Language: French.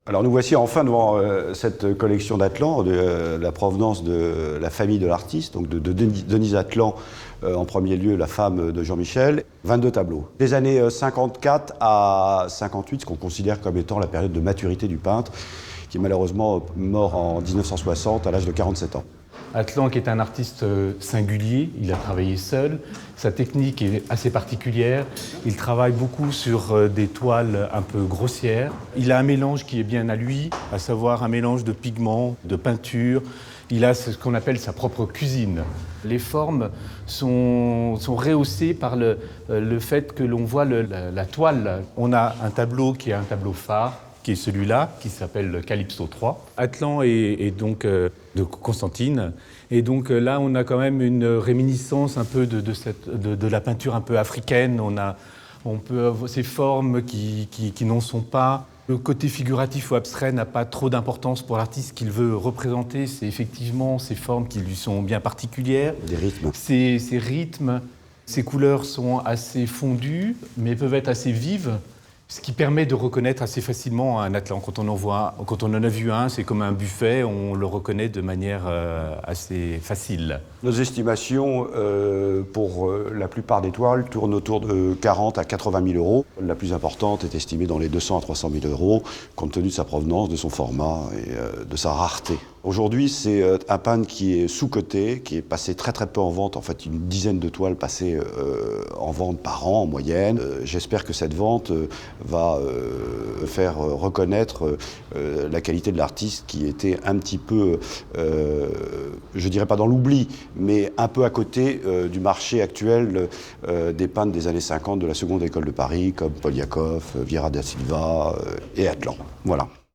Alors nous voici enfin devant cette collection d'Atlan, de la provenance de la famille de l'artiste, donc de Denise Atlan, en premier lieu la femme de Jean-Michel. 22 tableaux. Des années 54 à 58, ce qu'on considère comme étant la période de maturité du peintre, qui est malheureusement mort en 1960 à l'âge de 47 ans. Atlan, qui est un artiste singulier, il a travaillé seul. Sa technique est assez particulière. Il travaille beaucoup sur des toiles un peu grossières. Il a un mélange qui est bien à lui, à savoir un mélange de pigments, de peinture. Il a ce qu'on appelle sa propre cuisine. Les formes sont rehaussées par le fait que l'on voit la toile. On a un tableau qui est un tableau phare, qui est celui-là, qui s'appelle Calypso 3. Atlan est donc de Constantine. Et donc là, on a quand même une réminiscence un peu de la peinture un peu africaine. On peut avoir ces formes qui n'en sont pas. Le côté figuratif ou abstrait n'a pas trop d'importance pour l'artiste. Ce qu'il veut représenter, c'est effectivement ces formes qui lui sont bien particulières. Des rythmes. Ces rythmes, ces couleurs sont assez fondues, mais peuvent être assez vives. Ce qui permet de reconnaître assez facilement un Atlan. Quand on en a vu un, c'est comme un buffet, on le reconnaît de manière assez facile. Nos estimations pour la plupart des toiles tournent autour de 40 à 80 000 euros. La plus importante est estimée dans les 200 à 300 000 euros, compte tenu de sa provenance, de son format et de sa rareté. Aujourd'hui, c'est un peintre qui est sous-coté, qui est passé très peu en vente, en fait une dizaine de toiles passées en vente par an en moyenne. J'espère que cette vente va faire reconnaître la qualité de l'artiste qui était un petit peu, je dirais pas dans l'oubli, mais un peu à côté du marché actuel des peintres des années 50 de la seconde école de Paris, comme Poliakov, Vieira da Silva et Atlan. Voilà.